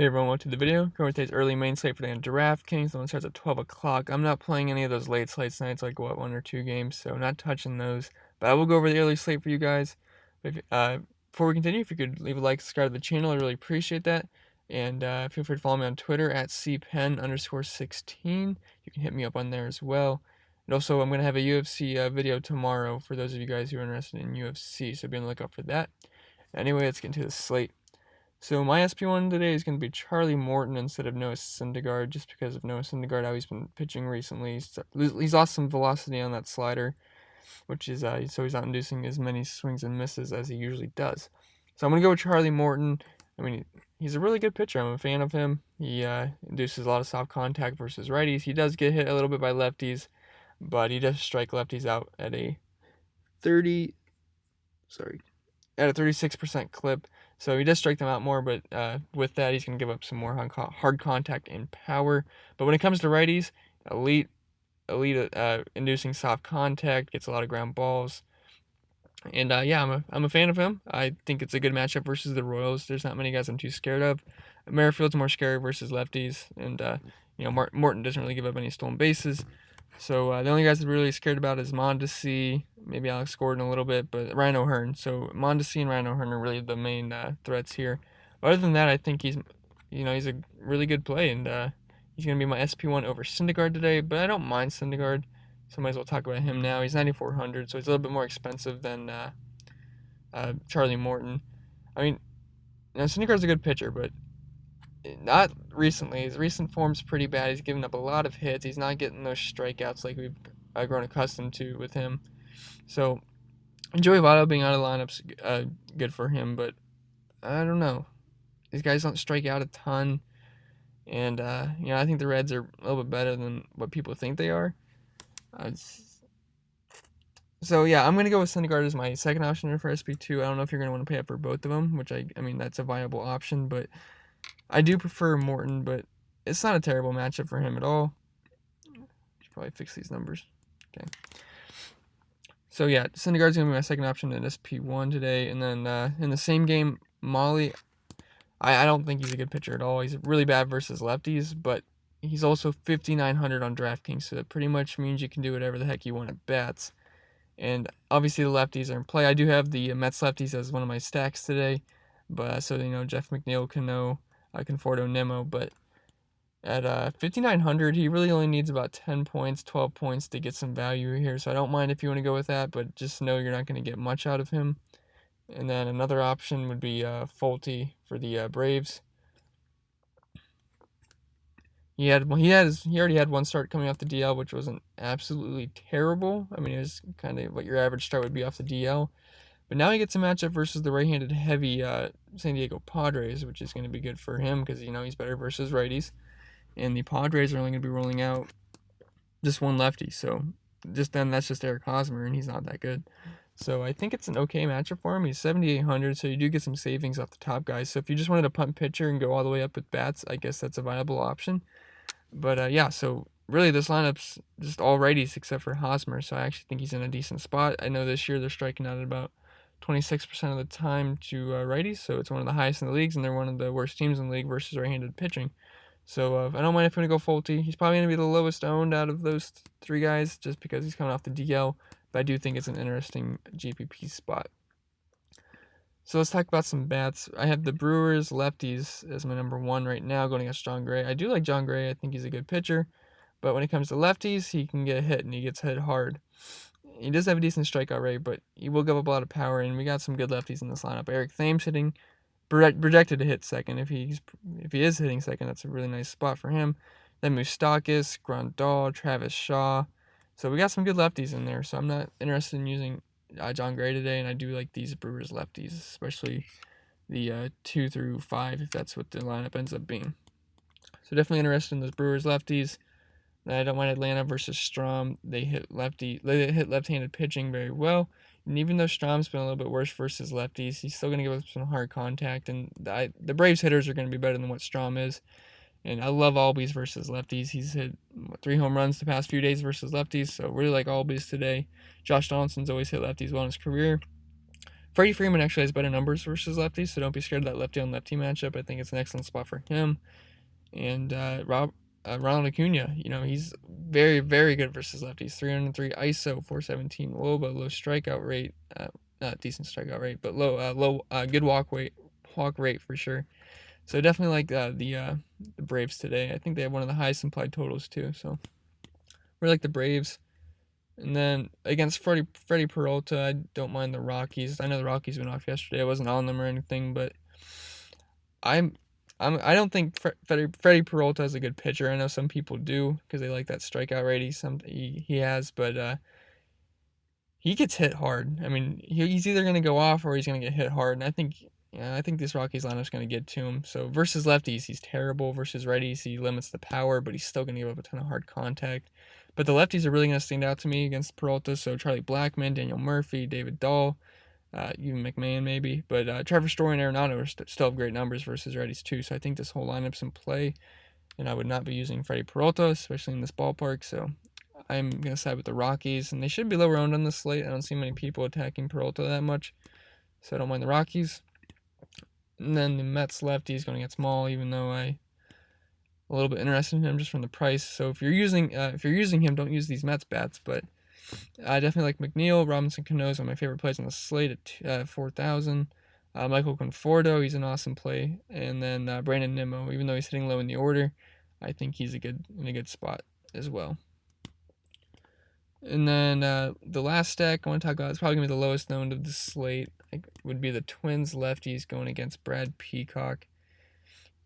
Hey everyone, welcome to the video. Going today's early main slate for the DraftKings. The one starts at 12 o'clock. I'm not playing any of those late slates tonight. It's like, what, 1 or 2 games, so not touching those. But I will go over the early slate for you guys. Before we continue, if you could leave a like, subscribe to the channel, I really appreciate that. And feel free to follow me on Twitter at cpen_16. You can hit me up on there as well. And also, I'm going to have a UFC video tomorrow for those of you guys who are interested in UFC, so be on the lookout for that. Anyway, let's get into the slate. So my SP1 today is going to be Charlie Morton instead of Noah Syndergaard, just because of Noah Syndergaard, how he's been pitching recently. He's lost some velocity on that slider, which is so he's not inducing as many swings and misses as he usually does. So I'm going to go with Charlie Morton. I mean, he's a really good pitcher. I'm a fan of him. He induces a lot of soft contact versus righties. He does get hit a little bit by lefties, but he does strike lefties out at a 36% clip. So he does strike them out more, but with that, he's going to give up some more hard contact and power. But when it comes to righties, elite inducing soft contact, gets a lot of ground balls. And yeah, I'm a fan of him. I think it's a good matchup versus the Royals. There's not many guys I'm too scared of. Merrifield's more scary versus lefties, and Morton doesn't really give up any stolen bases. So the only guys I'm really scared about is Mondesi, maybe Alex Gordon a little bit, but Ryan O'Hearn. So Mondesi and Ryan O'Hearn are really the main threats here. But other than that, I think he's a really good play, and he's going to be my SP1 over Syndergaard today. But I don't mind Syndergaard, so I might as well talk about him now. He's 9,400, so he's a little bit more expensive than Charlie Morton. I mean, Syndergaard's a good pitcher, but not recently. His recent form's pretty bad. He's giving up a lot of hits. He's not getting those strikeouts like we've grown accustomed to with him. So, Joey Votto being out of the lineup's good for him, but I don't know. These guys don't strike out a ton, and I think the Reds are a little bit better than what people think they are. So yeah, I'm gonna go with Syndergaard as my second option for SP2. I don't know if you're gonna want to pay up for both of them, which I mean that's a viable option, but I do prefer Morton, but it's not a terrible matchup for him at all. Should probably fix these numbers. Okay. So yeah, Syndergaard's going to be my second option in SP1 today. And then in the same game, Molly, I don't think he's a good pitcher at all. He's really bad versus lefties, but he's also 5,900 on DraftKings, so that pretty much means you can do whatever the heck you want at bats. And obviously the lefties are in play. I do have the Mets lefties as one of my stacks today, but so Jeff McNeil, Cano, Conforto, Nemo, but at 5,900, he really only needs about 10 points, 12 points to get some value here, so I don't mind if you want to go with that, but just know you're not going to get much out of him. And then another option would be Folty for the Braves. He already had one start coming off the DL, which wasn't absolutely terrible. I mean, it was kind of what your average start would be off the DL. But now he gets a matchup versus the right-handed heavy San Diego Padres, which is going to be good for him because, he's better versus righties. And the Padres are only going to be rolling out just one lefty. So that's just Eric Hosmer, and he's not that good. So I think it's an okay matchup for him. He's 7,800, so you do get some savings off the top guys. So if you just wanted to punt pitcher and go all the way up with bats, I guess that's a viable option. But yeah, so really this lineup's just all righties except for Hosmer, so I actually think he's in a decent spot. I know this year they're striking out at about 26% of the time to righties, so it's one of the highest in the leagues, and they're one of the worst teams in the league versus right-handed pitching. So I don't mind if I'm going to go Folty. He's probably going to be the lowest owned out of those three guys just because he's coming off the DL, but I do think it's an interesting GPP spot. So let's talk about some bats. I have the Brewers lefties as my number one right now, going against John Gray. I do like John Gray. I think he's a good pitcher, but when it comes to lefties, he can get hit, and he gets hit hard. He does have a decent strikeout rate, but he will give up a lot of power, and we got some good lefties in this lineup. Eric Thames projected to hit second. If he is hitting second, that's a really nice spot for him. Then Moustakas, Grandal, Travis Shaw. So we got some good lefties in there, so I'm not interested in using John Gray today, and I do like these Brewers lefties, especially the 2 through 5, if that's what the lineup ends up being. So definitely interested in those Brewers lefties. I don't mind Atlanta versus Strom. They hit left-handed pitching very well. And even though Strom's been a little bit worse versus lefties, he's still going to give us some hard contact. And the Braves hitters are going to be better than what Strom is. And I love Albies versus lefties. He's hit 3 home runs the past few days versus lefties, so really like Albies today. Josh Donaldson's always hit lefties well in his career. Freddie Freeman actually has better numbers versus lefties, so don't be scared of that lefty on lefty matchup. I think it's an excellent spot for him. And Ronald Acuna, he's very, very good versus lefties. 303 ISO, 417 WOBA, low strikeout rate, not decent strikeout rate, but low good walk rate for sure. So definitely like the Braves today. I think they have one of the highest implied totals too. So we like the Braves. And then against Freddie Peralta, I don't mind the Rockies. I know the Rockies went off yesterday. I wasn't on them or anything, but I don't think Freddie Peralta is a good pitcher. I know some people do because they like that strikeout rate he has, but he gets hit hard. I mean, he's either going to go off or he's going to get hit hard, and I think this Rockies lineup is going to get to him. So versus lefties, he's terrible. Versus righties, he limits the power, but he's still going to give up a ton of hard contact. But the lefties are really going to stand out to me against Peralta. So Charlie Blackmon, Daniel Murphy, David Dahl, even McMahon maybe. But Trevor Story and Arenado still have great numbers versus righties too. So I think this whole lineup's in play, and I would not be using Freddie Peralta, especially in this ballpark. So I'm going to side with the Rockies, and they should be lower owned on the slate. I don't see many people attacking Peralta that much, so I don't mind the Rockies. And then the Mets lefty is going to get small, even though I'm a little bit interested in him just from the price. So if you're using him, don't use these Mets bats. But I definitely like McNeil, Robinson Cano is one of my favorite plays on the slate at 4,000. Michael Conforto, he's an awesome play, and then Brandon Nimmo, even though he's hitting low in the order, I think he's in a good spot as well. And then the last stack I want to talk about is probably going to be the lowest owned of the slate. Would be the Twins lefties going against Brad Peacock.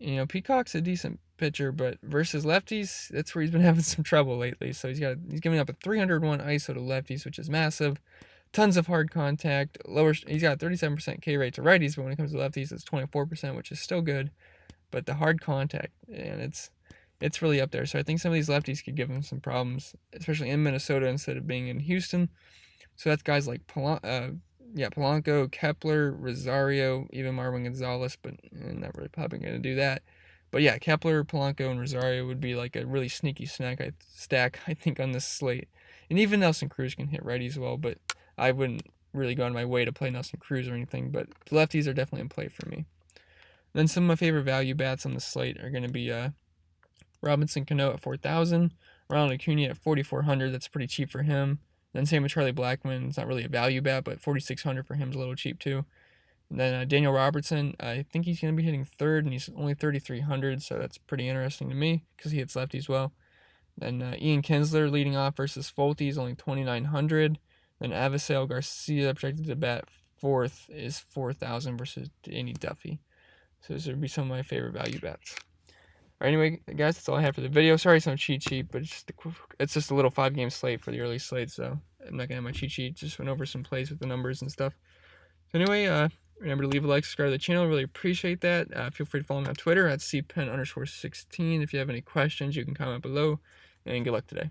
Peacock's a decent pitcher, but versus lefties, that's where he's been having some trouble lately. So he's giving up a 301 ISO to lefties, which is massive. Tons of hard contact. He's got a 37% K rate to righties, but when it comes to lefties, it's 24%, which is still good. But the hard contact, and it's really up there. So I think some of these lefties could give him some problems, especially in Minnesota instead of being in Houston. So that's guys like Polanco, Kepler, Rosario, even Marwin Gonzalez, but not really probably going to do that. But yeah, Kepler, Polanco, and Rosario would be like a really sneaky stack, I think, on this slate. And even Nelson Cruz can hit righties well, but I wouldn't really go on my way to play Nelson Cruz or anything. But the lefties are definitely in play for me. Then some of my favorite value bats on the slate are going to be Robinson Cano at 4,000, Ronald Acuna at 4,400. That's pretty cheap for him. Then same with Charlie Blackmon. It's not really a value bat, but 4,600 for him is a little cheap too. And then Daniel Robertson, I think he's going to be hitting third, and he's only 3,300, so that's pretty interesting to me because he hits lefties well. Then Ian Kinsler leading off versus Fulte is only 2,900. Then Avisail Garcia projected to bat fourth is 4,000 versus Danny Duffy. So those would be some of my favorite value bats. Alright, anyway, guys, that's all I have for the video. Sorry it's no cheat sheet, but it's just a little 5-game slate for the early slate, so I'm not going to have my cheat sheet. Just went over some plays with the numbers and stuff. So anyway, remember to leave a like, subscribe to the channel. Really appreciate that. Feel free to follow me on Twitter at cpen_16. If you have any questions, you can comment below. And good luck today.